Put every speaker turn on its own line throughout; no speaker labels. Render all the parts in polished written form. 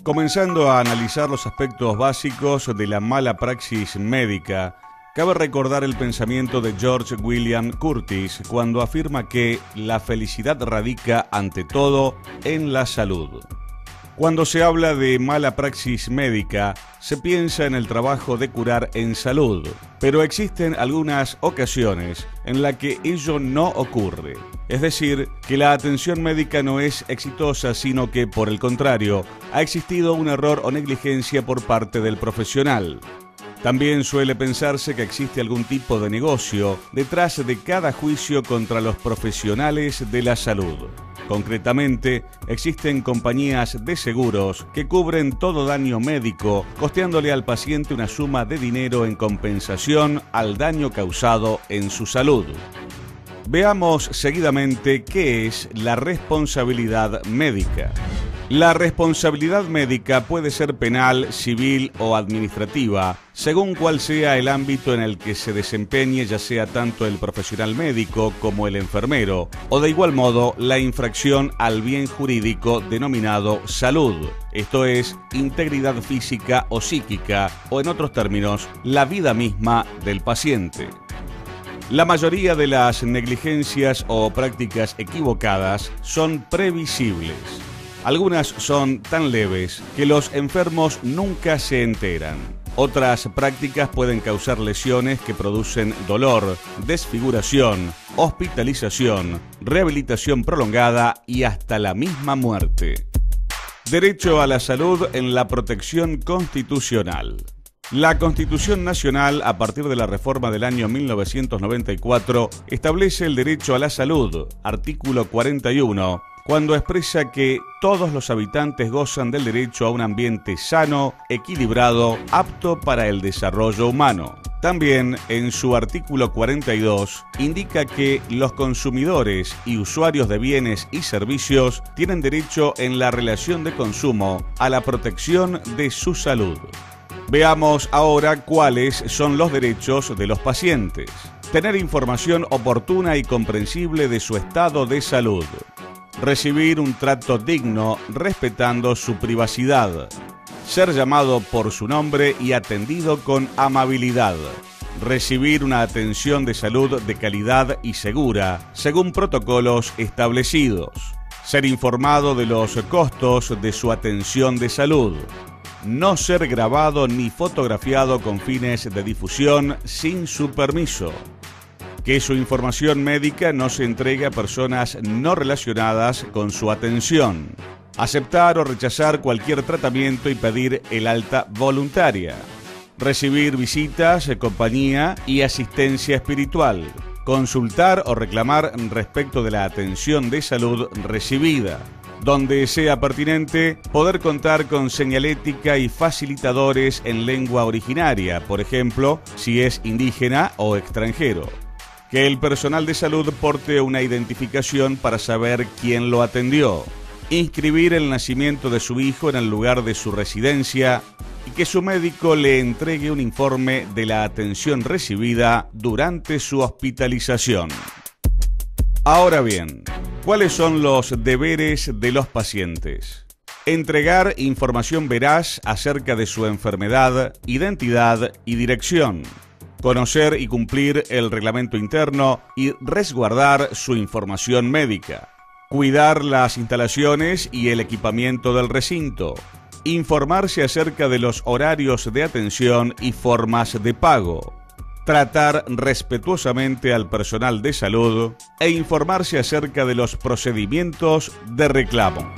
Comenzando a analizar los aspectos básicos de la mala praxis médica, cabe recordar el pensamiento de George William Curtis cuando afirma que la felicidad radica ante todo en la salud. Cuando se habla de mala praxis médica, se piensa en el trabajo de curar en salud, pero existen algunas ocasiones en las que ello no ocurre. Es decir, que la atención médica no es exitosa, sino que, por el contrario, ha existido un error o negligencia por parte del profesional. También suele pensarse que existe algún tipo de negocio detrás de cada juicio contra los profesionales de la salud. Concretamente, existen compañías de seguros que cubren todo daño médico, costeándole al paciente una suma de dinero en compensación al daño causado en su salud. Veamos seguidamente qué es la responsabilidad médica. La responsabilidad médica puede ser penal, civil o administrativa, según cuál sea el ámbito en el que se desempeñe, ya sea tanto el profesional médico como el enfermero, o de igual modo la infracción al bien jurídico denominado salud, esto es, integridad física o psíquica, o en otros términos, la vida misma del paciente. La mayoría de las negligencias o prácticas equivocadas son previsibles. Algunas son tan leves que los enfermos nunca se enteran. Otras prácticas pueden causar lesiones que producen dolor, desfiguración, hospitalización, rehabilitación prolongada y hasta la misma muerte. Derecho a la salud en la protección constitucional. La Constitución Nacional, a partir de la reforma del año 1994, establece el derecho a la salud, artículo 41, cuando expresa que todos los habitantes gozan del derecho a un ambiente sano, equilibrado, apto para el desarrollo humano. También, en su artículo 42, indica que los consumidores y usuarios de bienes y servicios tienen derecho en la relación de consumo a la protección de su salud. Veamos ahora cuáles son los derechos de los pacientes. Tener información oportuna y comprensible de su estado de salud. Recibir un trato digno respetando su privacidad. Ser llamado por su nombre y atendido con amabilidad. Recibir una atención de salud de calidad y segura, según protocolos establecidos. Ser informado de los costos de su atención de salud. No ser grabado ni fotografiado con fines de difusión sin su permiso. Que su información médica no se entregue a personas no relacionadas con su atención. Aceptar o rechazar cualquier tratamiento y pedir el alta voluntaria. Recibir visitas, compañía y asistencia espiritual. Consultar o reclamar respecto de la atención de salud recibida. Donde sea pertinente, poder contar con señalética y facilitadores en lengua originaria, por ejemplo, si es indígena o extranjero. Que el personal de salud porte una identificación para saber quién lo atendió. Inscribir el nacimiento de su hijo en el lugar de su residencia y que su médico le entregue un informe de la atención recibida durante su hospitalización. Ahora bien, ¿cuáles son los deberes de los pacientes? Entregar información veraz acerca de su enfermedad, identidad y dirección. Conocer y cumplir el reglamento interno y resguardar su información médica. Cuidar las instalaciones y el equipamiento del recinto. Informarse acerca de los horarios de atención y formas de pago. Tratar respetuosamente al personal de salud e informarse acerca de los procedimientos de reclamo.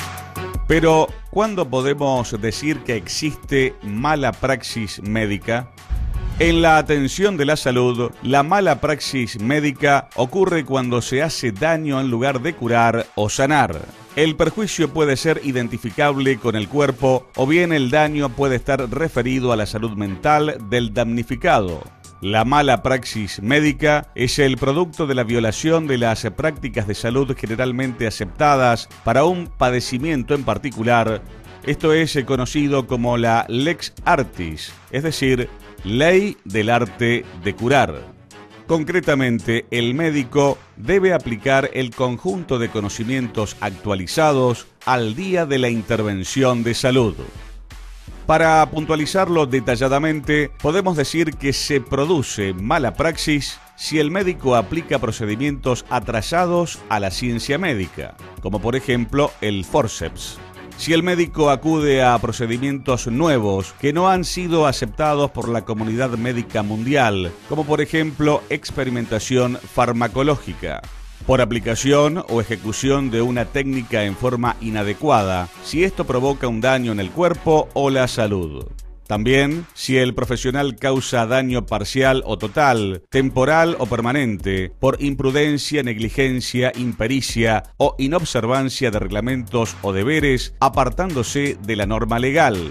Pero, ¿cuándo podemos decir que existe mala praxis médica? En la atención de la salud, la mala praxis médica ocurre cuando se hace daño en lugar de curar o sanar. El perjuicio puede ser identificable con el cuerpo o bien el daño puede estar referido a la salud mental del damnificado. La mala praxis médica es el producto de la violación de las prácticas de salud generalmente aceptadas para un padecimiento en particular. Esto es conocido como la lex artis, es decir, ley del arte de curar. Concretamente, el médico debe aplicar el conjunto de conocimientos actualizados al día de la intervención de salud. Para puntualizarlo detalladamente, podemos decir que se produce mala praxis si el médico aplica procedimientos atrasados a la ciencia médica, como por ejemplo el forceps. Si el médico acude a procedimientos nuevos que no han sido aceptados por la comunidad médica mundial, como por ejemplo experimentación farmacológica. Por aplicación o ejecución de una técnica en forma inadecuada, si esto provoca un daño en el cuerpo o la salud. También, si el profesional causa daño parcial o total, temporal o permanente, por imprudencia, negligencia, impericia o inobservancia de reglamentos o deberes, apartándose de la norma legal.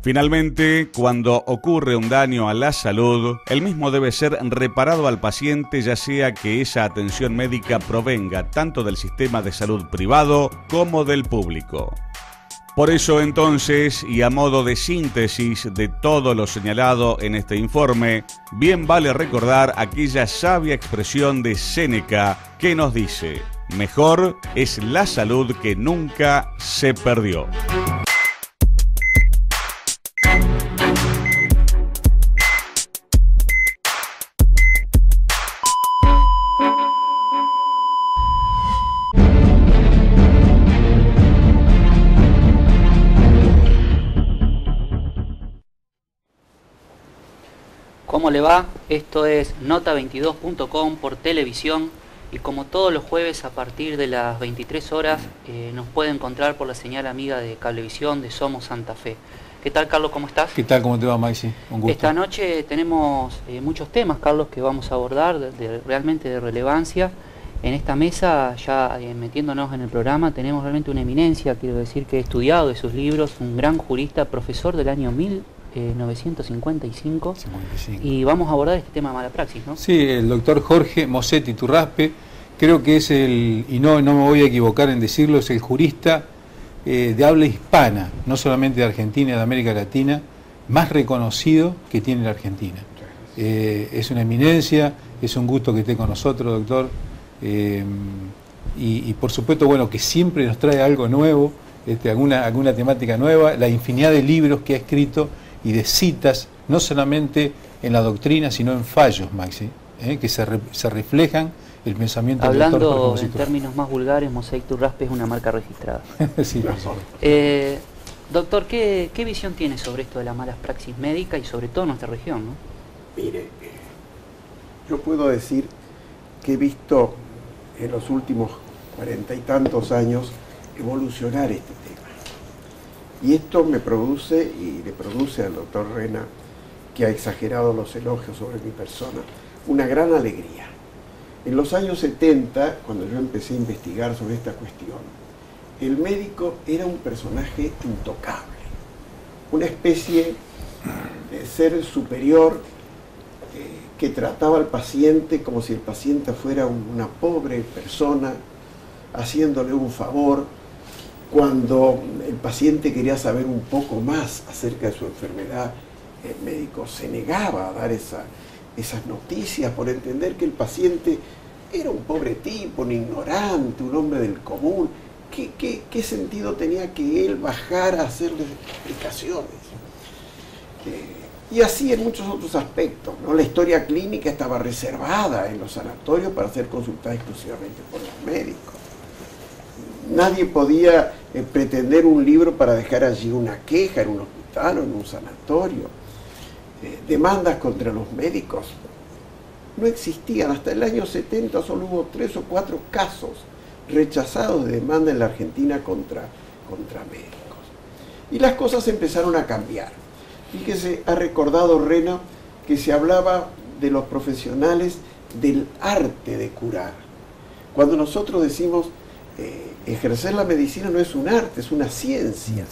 Finalmente, cuando ocurre un daño a la salud, el mismo debe ser reparado al paciente, ya sea que esa atención médica provenga tanto del sistema de salud privado como del público. Por eso entonces, y a modo de síntesis de todo lo señalado en este informe, bien vale recordar aquella sabia expresión de Séneca que nos dice: mejor es la salud que nunca se perdió.
¿Cómo le va? Esto es nota22.com por televisión y como todos los jueves a partir de las 23 horas nos puede encontrar por la señal amiga de Cablevisión de Somos Santa Fe. ¿Qué tal, Carlos? ¿Cómo estás?
¿Qué tal? ¿Cómo te va, Maxi? Un gusto.
Esta noche tenemos muchos temas, Carlos, que vamos a abordar realmente de relevancia. En esta mesa, ya metiéndonos en el programa, tenemos realmente una eminencia, quiero decir que he estudiado de sus libros, un gran jurista, profesor del año 1955, y vamos a abordar este tema de mala praxis, ¿no?
Sí, el doctor Jorge Mosset Iturraspe, creo que es y no me voy a equivocar en decirlo, es el jurista de habla hispana, no solamente de Argentina y de América Latina, más reconocido que tiene la Argentina. Es una eminencia, es un gusto que esté con nosotros, doctor, y por supuesto, bueno, que siempre nos trae algo nuevo, alguna temática nueva, la infinidad de libros que ha escrito y de citas, no solamente en la doctrina, sino en fallos, Maxi, que se reflejan el pensamiento del doctor Jorge
Hablando
Mosset
en términos más vulgares, Mosset Iturraspe es una marca registrada.
Sí,
doctor, ¿qué visión tiene sobre esto de la mala praxis médica y sobre todo en nuestra región, ¿no?
Mire, yo puedo decir que he visto en los últimos 40 y tantos años evolucionar este tema. Y esto me produce, y le produce al doctor Rena, que ha exagerado los elogios sobre mi persona, una gran alegría. En los años 70, cuando yo empecé a investigar sobre esta cuestión, el médico era un personaje intocable, una especie de ser superior que trataba al paciente como si el paciente fuera una pobre persona, haciéndole un favor. Cuando el paciente quería saber un poco más acerca de su enfermedad, el médico se negaba a dar esas noticias por entender que el paciente era un pobre tipo, un ignorante, un hombre del común. ¿Qué sentido tenía que él bajara a hacerle explicaciones? Y así en muchos otros aspectos, ¿no? La historia clínica estaba reservada en los sanatorios para ser consultada exclusivamente por los médicos. Nadie podía pretender un libro para dejar allí una queja en un hospital o en un sanatorio. Demandas contra los médicos no existían. Hasta el año 70 solo hubo 3 o 4 casos rechazados de demanda en la Argentina contra médicos. Y las cosas empezaron a cambiar. Fíjese, ha recordado Rena que se hablaba de los profesionales del arte de curar. Cuando nosotros decimos ejercer la medicina no es un arte, es una ciencia.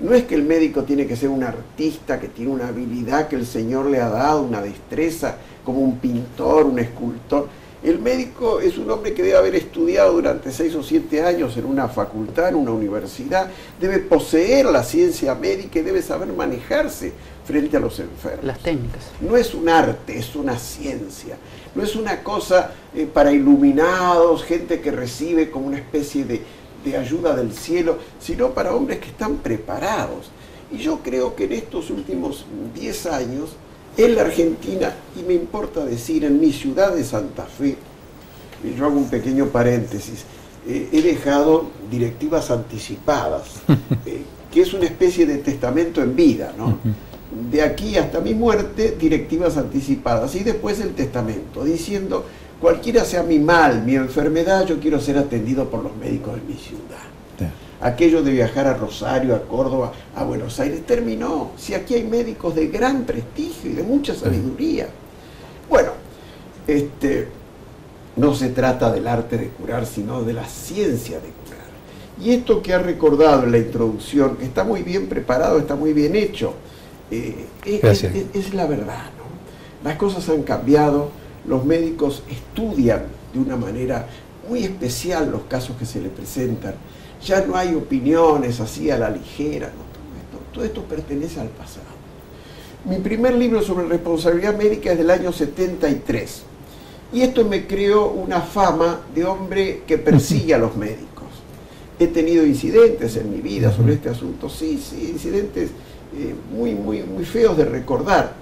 No es que el médico tiene que ser un artista que tiene una habilidad que el Señor le ha dado, una destreza, como un pintor, un escultor. El médico es un hombre que debe haber estudiado durante 6 o 7 años en una facultad, en una universidad, debe poseer la ciencia médica y debe saber manejarse frente a los enfermos.
Las técnicas.
No es un arte, es una ciencia. No es una cosa para iluminados, gente que recibe como una especie de ayuda del cielo, sino para hombres que están preparados. Y yo creo que en estos últimos 10 años, en la Argentina, y me importa decir, en mi ciudad de Santa Fe, y yo hago un pequeño paréntesis, he dejado directivas anticipadas, que es una especie de testamento en vida, ¿no? De aquí hasta mi muerte, directivas anticipadas, y después el testamento, diciendo, cualquiera sea mi mal, mi enfermedad, yo quiero ser atendido por los médicos de mi ciudad. Sí. Aquello de viajar a Rosario, a Córdoba, a Buenos Aires, terminó. Si aquí hay médicos de gran prestigio y de mucha sabiduría. Bueno, no se trata del arte de curar, sino de la ciencia de curar. Y esto que ha recordado en la introducción, que está muy bien preparado, está muy bien hecho, es la verdad, ¿no? Las cosas han cambiado, los médicos estudian de una manera muy especial los casos que se les presentan. Ya no hay opiniones así a la ligera, ¿no? Todo esto pertenece al pasado. Mi primer libro sobre responsabilidad médica es del año 73. Y esto me creó una fama de hombre que persigue a los médicos. He tenido incidentes en mi vida sobre este asunto, sí, incidentes muy feos de recordar.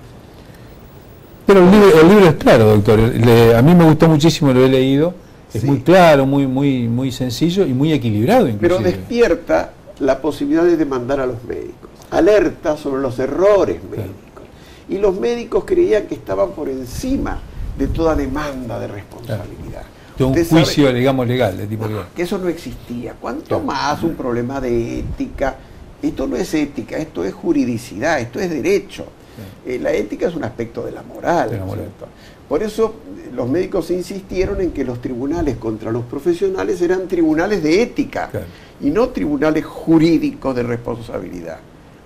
Pero el libro es claro, doctor. A mí me gustó muchísimo, lo he leído. Es muy claro, muy sencillo y muy equilibrado inclusive.
Pero despierta la posibilidad de demandar a los médicos. Alerta sobre los errores médicos. Y los médicos creían que estaban por encima de toda demanda de responsabilidad.
De un juicio, digamos, legal, de tipo legal.
Que eso no existía. Cuanto más un problema de ética. Esto no es ética, esto es juridicidad, esto es derecho. La ética es un aspecto de la moral. Por eso los médicos insistieron en que los tribunales contra los profesionales eran tribunales de ética y no tribunales jurídicos de responsabilidad.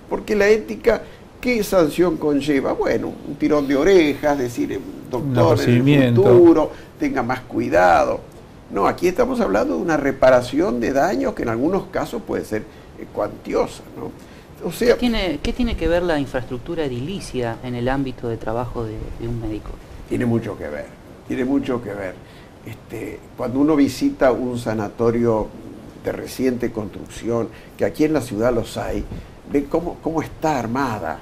Porque la ética, ¿qué sanción conlleva? Bueno, un tirón de orejas, decir, doctor, en el futuro, tenga más cuidado. No, aquí estamos hablando de una reparación de daños que en algunos casos puede ser cuantiosa, ¿no? O sea,
¿Qué tiene que ver la infraestructura edilicia en el ámbito de trabajo de un médico?
Tiene mucho que ver, tiene mucho que ver. Cuando uno visita un sanatorio de reciente construcción, que aquí en la ciudad los hay, ve cómo está armada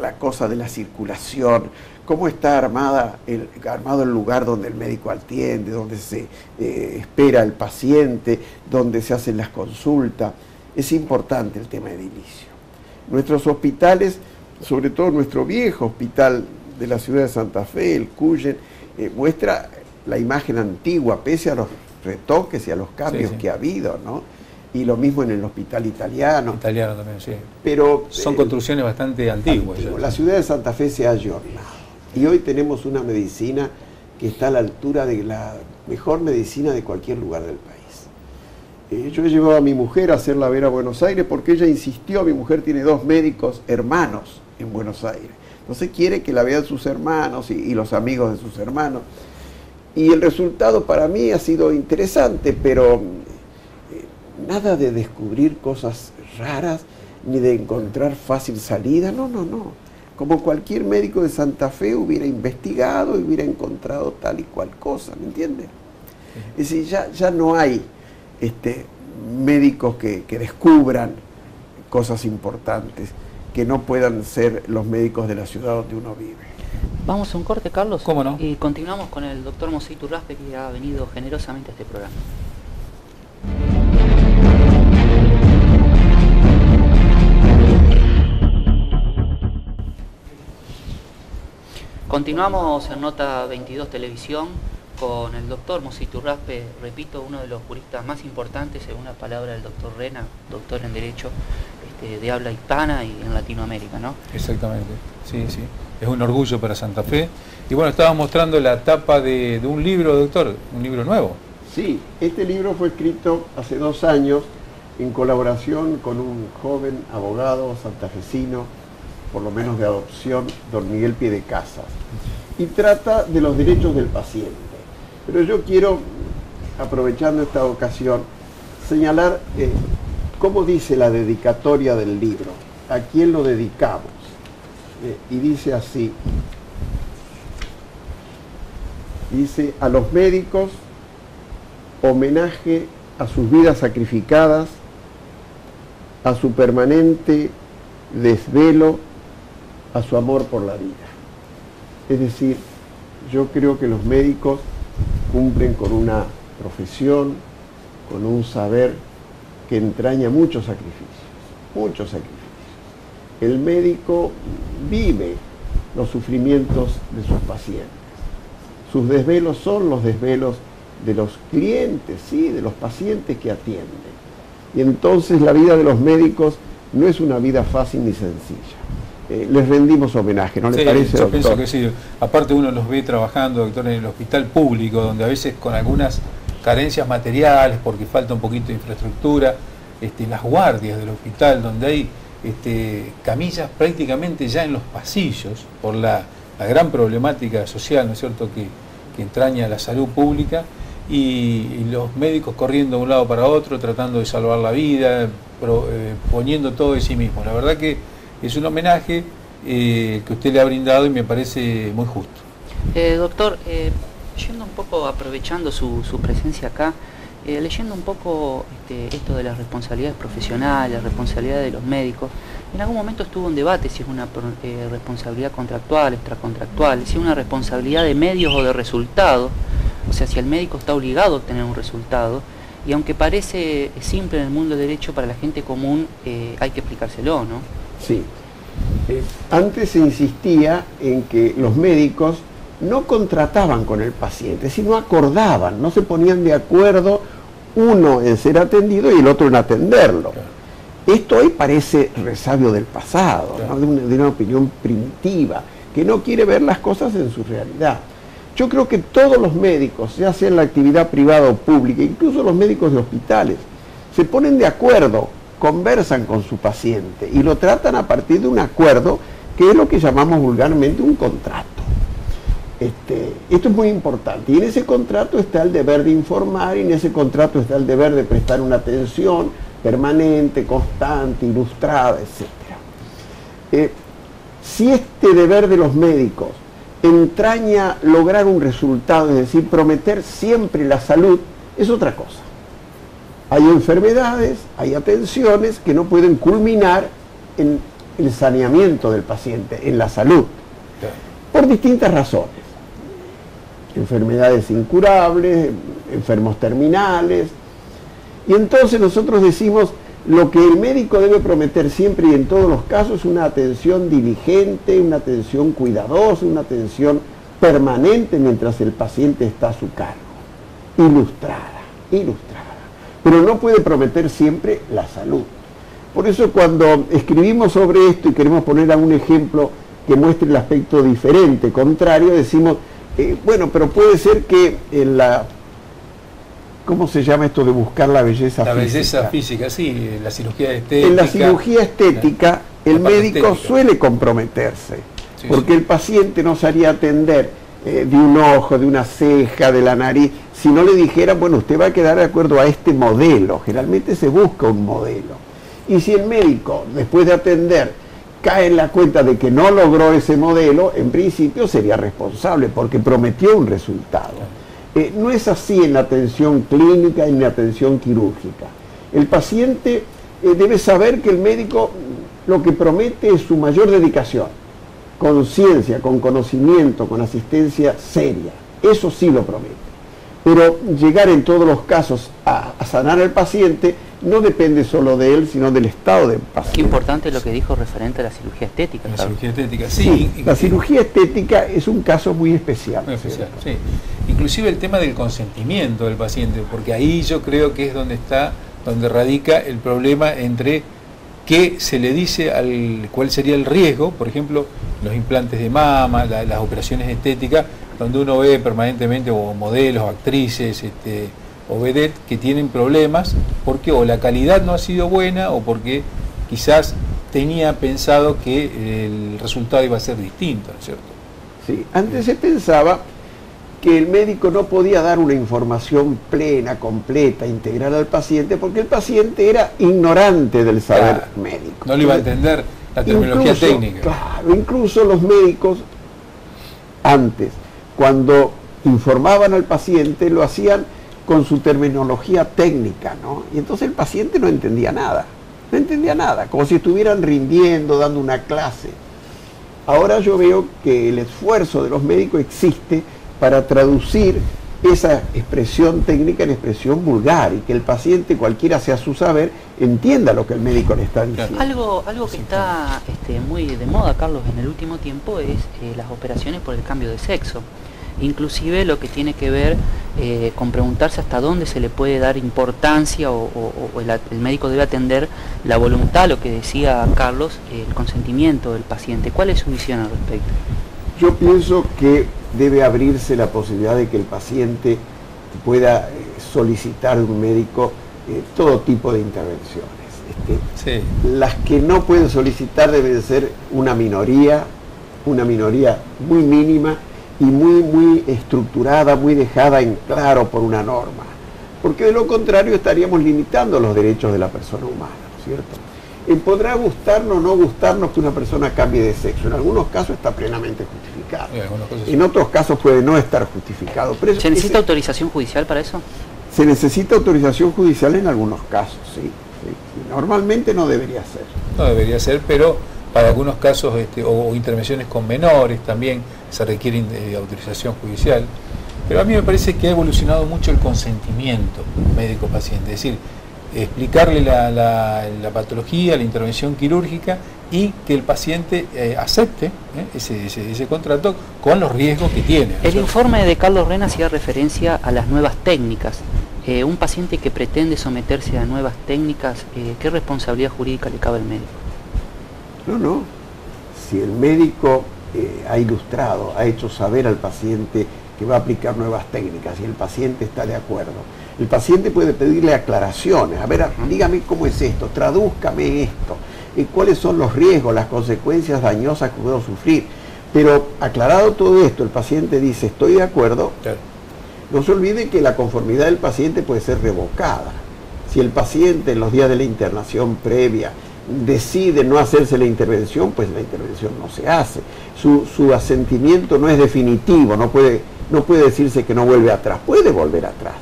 la cosa de la circulación, cómo está armado el lugar donde el médico atiende, donde se espera el paciente, donde se hacen las consultas. Es importante el tema edilicio. Nuestros hospitales, sobre todo nuestro viejo hospital de la ciudad de Santa Fe, el Cuyen, muestra la imagen antigua, pese a los retoques y a los cambios que ha habido, ¿no? Y lo mismo en el hospital italiano.
Italiano también, sí.
Pero
son construcciones bastante antiguas.
La ciudad de Santa Fe se ha ayornado. Y hoy tenemos una medicina que está a la altura de la mejor medicina de cualquier lugar del país. Yo he llevado a mi mujer a hacerla ver a Buenos Aires porque ella insistió, mi mujer tiene 2 médicos hermanos en Buenos Aires. Entonces quiere que la vean sus hermanos y los amigos de sus hermanos. Y el resultado para mí ha sido interesante, pero nada de descubrir cosas raras, ni de encontrar fácil salida, no. Como cualquier médico de Santa Fe hubiera investigado y hubiera encontrado tal y cual cosa, ¿me entiendes? Es decir, ya no hay médicos que descubran cosas importantes que no puedan ser los médicos de la ciudad donde uno vive.
Vamos a un corte, Carlos.
¿Cómo no?
Y continuamos con el doctor Mosé Iturraspe, que ha venido generosamente a este programa. Continuamos en Nota 22 Televisión con el doctor Mosé Iturraspe, repito, uno de los juristas más importantes, según la palabra del doctor Rena, doctor en Derecho, de habla hispana y en Latinoamérica, ¿no?
Exactamente, sí. Es un orgullo para Santa Fe. Y bueno, estaba mostrando la tapa de un libro, doctor, un libro nuevo.
Sí, este libro fue escrito hace 2 años en colaboración con un joven abogado santafesino, por lo menos de adopción, don Miguel Piedecasas, y trata de los derechos del paciente. Pero yo quiero, aprovechando esta ocasión, señalar cómo dice la dedicatoria del libro, a quién lo dedicamos. Y dice así, dice: a los médicos, homenaje a sus vidas sacrificadas, a su permanente desvelo a su amor por la vida. Es decir, yo creo que los médicos cumplen con una profesión, con un saber que entraña muchos sacrificios, muchos sacrificios. El médico vive los sufrimientos de sus pacientes. Sus desvelos son los desvelos de los clientes, ¿sí?, de los pacientes que atienden. Y entonces la vida de los médicos no es una vida fácil ni sencilla. Les rendimos homenaje, ¿no le parece,
yo
doctor?
pienso que sí. Aparte uno los ve trabajando, doctor, en el hospital público, donde a veces con algunas carencias materiales, porque falta un poquito de infraestructura, las guardias del hospital, donde hay camillas prácticamente ya en los pasillos, por la gran problemática social, ¿no es cierto?, que entraña la salud pública, y los médicos corriendo de un lado para otro, tratando de salvar la vida, poniendo todo de sí mismo. La verdad que es un homenaje que usted le ha brindado y me parece muy justo.
Doctor, yendo un poco, aprovechando su presencia acá, leyendo un poco esto de las responsabilidades profesionales, la responsabilidad de los médicos, en algún momento estuvo en debate si es una responsabilidad contractual, extracontractual, si es una responsabilidad de medios o de resultados, o sea, si el médico está obligado a tener un resultado, y aunque parece simple en el mundo del derecho, para la gente común hay que explicárselo, ¿no?
Sí. Antes se insistía en que los médicos no contrataban con el paciente, sino acordaban, no se ponían de acuerdo uno en ser atendido y el otro en atenderlo. Esto hoy parece resabio del pasado, ¿no?, de una opinión primitiva, que no quiere ver las cosas en su realidad. Yo creo que todos los médicos, ya sea en la actividad privada o pública, incluso los médicos de hospitales, se ponen de acuerdo, conversan con su paciente y lo tratan a partir de un acuerdo, que es lo que llamamos vulgarmente un contrato. Esto es muy importante, y en ese contrato está el deber de informar, y en ese contrato está el deber de prestar una atención permanente, constante, ilustrada, etc. Si este deber de los médicos entraña lograr un resultado, es decir, prometer siempre la salud, es otra cosa. Hay enfermedades, hay atenciones que no pueden culminar en el saneamiento del paciente, en la salud, por distintas razones. Enfermedades incurables, enfermos terminales. Y entonces nosotros decimos, lo que el médico debe prometer siempre y en todos los casos es una atención diligente, una atención cuidadosa, una atención permanente mientras el paciente está a su cargo. Ilustrada. Pero no puede prometer siempre la salud. Por eso cuando escribimos sobre esto y queremos poner a un ejemplo que muestre el aspecto diferente, contrario, decimos, bueno, pero puede ser que en la... ¿Cómo se llama esto de buscar la belleza física? La belleza
física, sí, la cirugía estética.
En la cirugía estética, el médico suele comprometerse, sí, porque el paciente no sabría atender de un ojo, de una ceja, de la nariz, si no le dijeran, bueno, usted va a quedar de acuerdo a este modelo. Generalmente se busca un modelo. Y si el médico, después de atender, cae en la cuenta de que no logró ese modelo, en principio sería responsable, porque prometió un resultado. No es así en la atención clínica y en la atención quirúrgica. El paciente debe saber que el médico lo que promete es su mayor dedicación, con ciencia, con conocimiento, con asistencia seria. Eso sí lo promete. Pero llegar en todos los casos a sanar al paciente no depende solo de él, sino del estado del paciente.
Qué importante lo que dijo referente a la cirugía estética.
La cirugía estética, sí.
Sí, la cirugía estética es un caso muy especial.
Muy especial, sí. Inclusive el tema del consentimiento del paciente, porque ahí yo creo que es donde radica el problema entre qué se le dice cuál sería el riesgo, por ejemplo, los implantes de mama, las operaciones estéticas, donde uno ve permanentemente o modelos, actrices, o vedettes que tienen problemas porque o la calidad no ha sido buena o porque quizás tenía pensado que el resultado iba a ser distinto, ¿no es cierto?
Sí, antes se pensaba que el médico no podía dar una información plena, completa, integral al paciente, porque el paciente era ignorante del saber médico.
No le iba a entender la terminología técnica.
Claro, incluso los médicos antes, cuando informaban al paciente, lo hacían con su terminología técnica, ¿no? Y entonces el paciente no entendía nada. No entendía nada, como si estuvieran rindiendo, dando una clase. Ahora yo veo que el esfuerzo de los médicos existe para traducir esa expresión técnica en expresión vulgar y que el paciente, cualquiera sea su saber, entienda lo que el médico le está diciendo.
Algo que está muy de moda, Carlos, en el último tiempo es las operaciones por el cambio de sexo. Inclusive lo que tiene que ver con preguntarse hasta dónde se le puede dar importancia o el médico debe atender la voluntad, lo que decía Carlos, el consentimiento del paciente. ¿Cuál es su visión al respecto?
Yo pienso que debe abrirse la posibilidad de que el paciente pueda solicitar de un médico todo tipo de intervenciones.
Sí.
Las que no pueden solicitar deben ser una minoría muy mínima y muy estructurada, muy dejada en claro por una norma. Porque de lo contrario estaríamos limitando los derechos de la persona humana, ¿no es cierto? Podrá gustarnos o no gustarnos que una persona cambie de sexo. En algunos casos está plenamente justificado. En otros casos puede no estar justificado. Pero
¿Se necesita autorización judicial para eso?
Se necesita autorización judicial en algunos casos, sí. Normalmente no debería ser.
No debería ser, pero para algunos casos o intervenciones con menores también se requiere autorización judicial. Pero a mí me parece que ha evolucionado mucho el consentimiento médico-paciente. Es decir, explicarle la patología, la intervención quirúrgica y que el paciente acepte ese contrato con los riesgos que tiene.
El informe de Carlos Rena hacía referencia a las nuevas técnicas. Un paciente que pretende someterse a nuevas técnicas, ¿qué responsabilidad jurídica le cabe al médico?
No. Si el médico ha ilustrado, ha hecho saber al paciente que va a aplicar nuevas técnicas y el paciente está de acuerdo, el paciente puede pedirle aclaraciones. A ver, dígame cómo es esto, tradúzcame esto, cuáles son los riesgos, las consecuencias dañosas que puedo sufrir. Pero aclarado todo esto, el paciente dice, estoy de acuerdo.
Claro.
No se olvide que la conformidad del paciente puede ser revocada. Si el paciente en los días de la internación previa decide no hacerse la intervención, pues la intervención no se hace. Su asentimiento no es definitivo, no puede decirse que no vuelve atrás, puede volver atrás.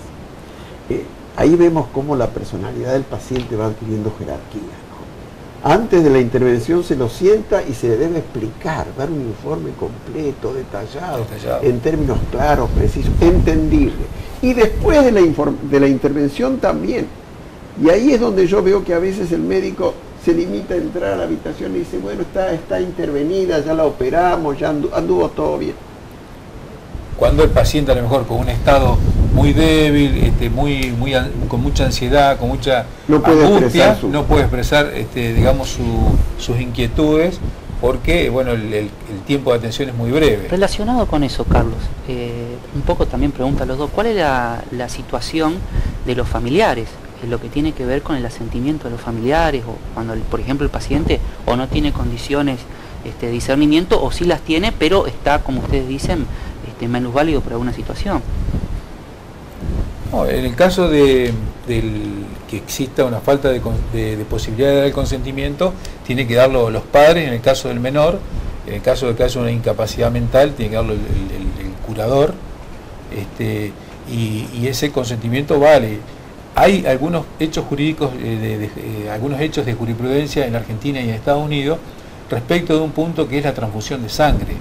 Ahí vemos cómo la personalidad del paciente va adquiriendo jerarquía, ¿no? Antes de la intervención se lo sienta y se le debe explicar, dar un informe completo, detallado, en términos claros, precisos, entendible. Y después de la intervención también. Y ahí es donde yo veo que a veces el médico se limita a entrar a la habitación y dice, bueno, está intervenida, ya la operamos, ya anduvo todo bien.
Cuando el paciente a lo mejor con un estado muy débil, con mucha ansiedad, con mucha angustia, no puede expresar digamos sus inquietudes porque bueno, el tiempo de atención es muy breve.
Relacionado con eso, Carlos, un poco también pregunta a los dos, ¿cuál es la situación de los familiares? Lo que tiene que ver con el asentimiento de los familiares, o cuando por ejemplo el paciente o no tiene condiciones de discernimiento o sí las tiene, pero está, como ustedes dicen, menos válido por alguna situación.
No, en el caso de que exista una falta de posibilidad de dar el consentimiento, tiene que darlo los padres. En el caso del menor, en el caso de que haya una incapacidad mental, tiene que darlo el curador, y ese consentimiento vale. Hay algunos hechos jurídicos, algunos hechos de jurisprudencia en Argentina y en Estados Unidos respecto de un punto que es la transfusión de sangre.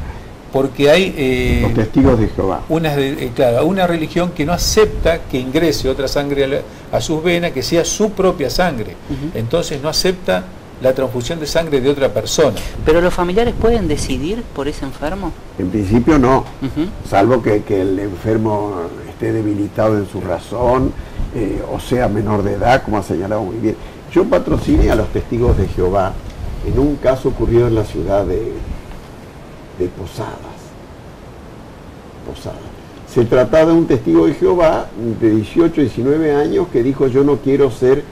Porque hay
los testigos de Jehová.
Una religión que no acepta que ingrese otra sangre a sus venas, que sea su propia sangre. Entonces no acepta la transfusión de sangre de otra persona.
¿Pero los familiares pueden decidir por ese enfermo?
En principio no, salvo que el enfermo esté debilitado en su razón, o sea menor de edad, como ha señalado muy bien. Yo patrociné a los testigos de Jehová en un caso ocurrido en la ciudad de Posadas. Se trataba de un testigo de Jehová de 18, 19 años que dijo, yo no quiero ser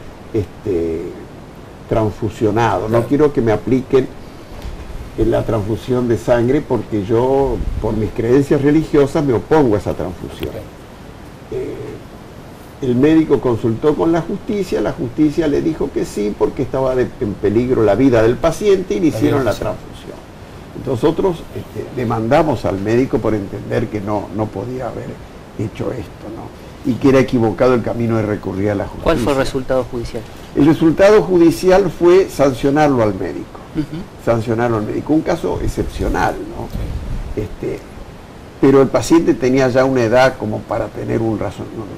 transfusionado, no quiero que me apliquen en la transfusión de sangre porque yo, por mis creencias religiosas, me opongo a esa transfusión. El médico consultó con la justicia le dijo que sí porque estaba en peligro la vida del paciente y le hicieron la transfusión. Nosotros demandamos al médico por entender que no podía haber hecho esto, ¿no? y que era equivocado el camino de recurrir a la justicia.
¿Cuál fue el resultado judicial?
El resultado judicial fue sancionarlo al médico. Sancionarlo al médico. Un caso excepcional, ¿no? Pero el paciente tenía ya una edad como para tener un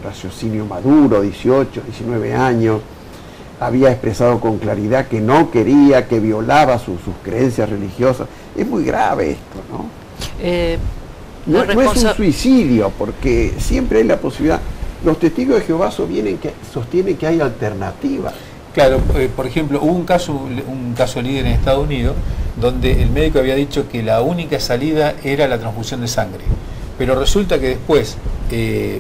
raciocinio maduro, 18, 19 años. Había expresado con claridad que no quería, que violaba sus creencias religiosas. Es muy grave esto, ¿no? No es un suicidio, porque siempre hay la posibilidad. Los testigos de Jehová sostienen que hay alternativas.
Claro, por ejemplo, hubo un caso líder en Estados Unidos donde el médico había dicho que la única salida era la transfusión de sangre, pero resulta que después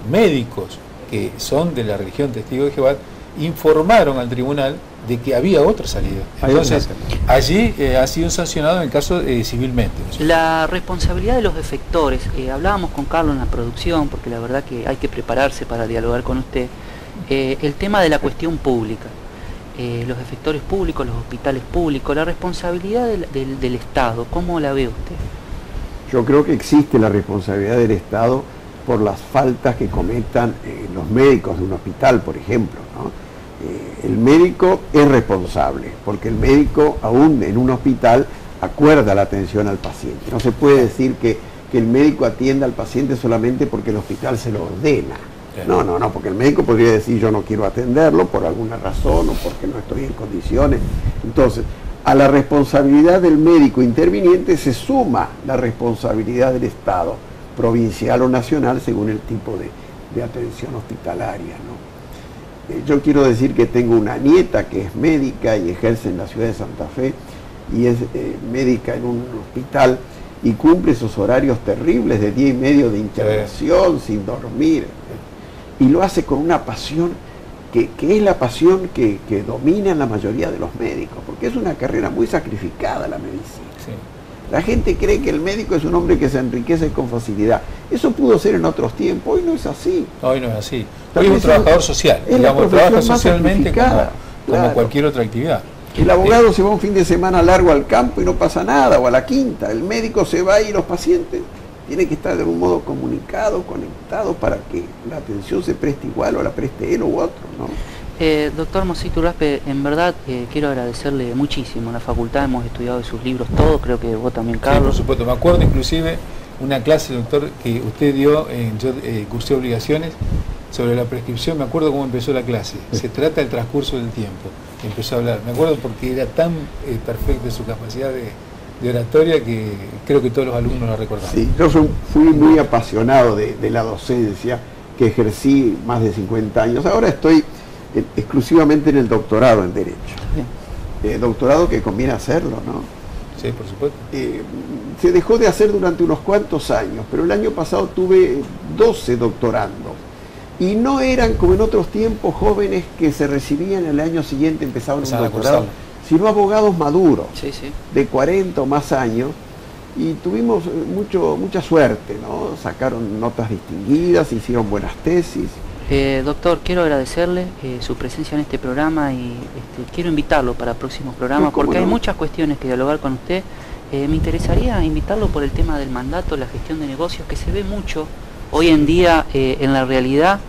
médicos que son de la religión Testigos de Jehová informaron al tribunal de que había otra salida. Entonces, allí ha sido sancionado en el caso civilmente, ¿no?
La responsabilidad de los efectores, hablábamos con Carlos en la producción, porque la verdad que hay que prepararse para dialogar con usted, el tema de la cuestión pública. Los efectores públicos, los hospitales públicos, la responsabilidad del Estado, ¿cómo la ve usted?
Yo creo que existe la responsabilidad del Estado por las faltas que cometan los médicos de un hospital, por ejemplo, ¿no? El médico es responsable, porque el médico, aún en un hospital, acuerda la atención al paciente. No se puede decir que el médico atienda al paciente solamente porque el hospital se lo ordena. No, porque el médico podría decir yo no quiero atenderlo por alguna razón o porque no estoy en condiciones. Entonces, a la responsabilidad del médico interviniente se suma la responsabilidad del Estado, provincial o nacional, según el tipo de atención hospitalaria, ¿no? Yo quiero decir que tengo una nieta que es médica y ejerce en la ciudad de Santa Fe y es médica en un hospital y cumple esos horarios terribles de 10 y medio de internación, sin dormir. Y lo hace con una pasión que es la pasión que domina en la mayoría de los médicos, porque es una carrera muy sacrificada la medicina. Sí. La gente cree que el médico es un hombre que se enriquece con facilidad. Eso pudo ser en otros tiempos, hoy no es así.
Hoy no es así. Hoy es un trabajador social, digamos, trabaja socialmente como cualquier otra actividad.
El abogado se va un fin de semana largo al campo y no pasa nada, o a la quinta. El médico se va y los pacientes tienen que estar de algún modo comunicados, conectados, para que la atención se preste igual o la preste él u otro, ¿no?
Doctor Mosse Iturraspe, en verdad quiero agradecerle muchísimo. En la facultad hemos estudiado sus libros todos, creo que vos también, Carlos.
Sí, por supuesto. Me acuerdo inclusive una clase, doctor, que usted dio, yo cursé obligaciones, sobre la prescripción. Me acuerdo cómo empezó la clase. Se trata del transcurso del tiempo. Empezó a hablar. Me acuerdo porque era tan perfecta su capacidad de oratoria que creo que todos los alumnos la recordaban. Sí,
yo fui muy apasionado de la docencia, que ejercí más de 50 años. Ahora estoy exclusivamente en el doctorado en Derecho. Doctorado que conviene hacerlo, ¿no?
Sí, por supuesto.
Se dejó de hacer durante unos cuantos años, pero el año pasado tuve 12 doctorandos. Y no eran como en otros tiempos jóvenes que se recibían el año siguiente, empezaban un doctorado, sino abogados maduros, de 40 o más años, y tuvimos mucha suerte, ¿no? Sacaron notas distinguidas, hicieron buenas tesis.
Doctor, quiero agradecerle su presencia en este programa y quiero invitarlo para próximos programas, porque hay muchas cuestiones que dialogar con usted. Me interesaría invitarlo por el tema del mandato, la gestión de negocios, que se ve mucho hoy en día en la realidad,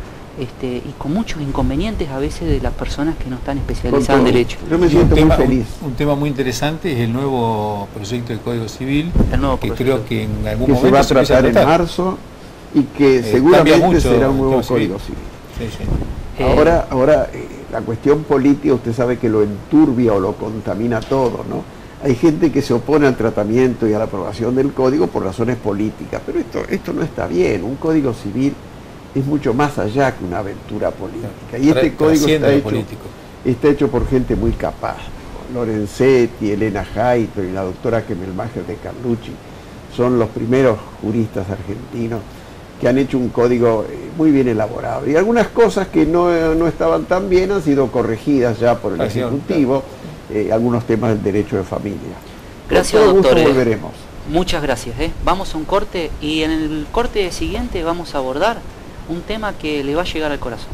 y con muchos inconvenientes a veces de las personas que no están especializadas en Derecho.
Yo me siento muy feliz.
Un tema muy interesante es el nuevo proyecto del Código Civil, que creo que en algún momento
se va a tratar en marzo y que seguramente será un nuevo Código Civil. Sí. Ahora la cuestión política, usted sabe que lo enturbia o lo contamina todo, ¿no? Hay gente que se opone al tratamiento y a la aprobación del código por razones políticas, pero esto no está bien. Un código civil es mucho más allá que una aventura política. Y este código está hecho por gente muy capaz. Lorenzetti, Elena Jaito y la doctora Kemelmacher de Carlucci son los primeros juristas argentinos que han hecho un código muy bien elaborado. Y algunas cosas que no estaban tan bien han sido corregidas ya por el Ejecutivo. Algunos temas del derecho de familia.
Gracias, doctor.
Volveremos.
Muchas gracias. Vamos a un corte y en el corte siguiente vamos a abordar un tema que le va a llegar al corazón.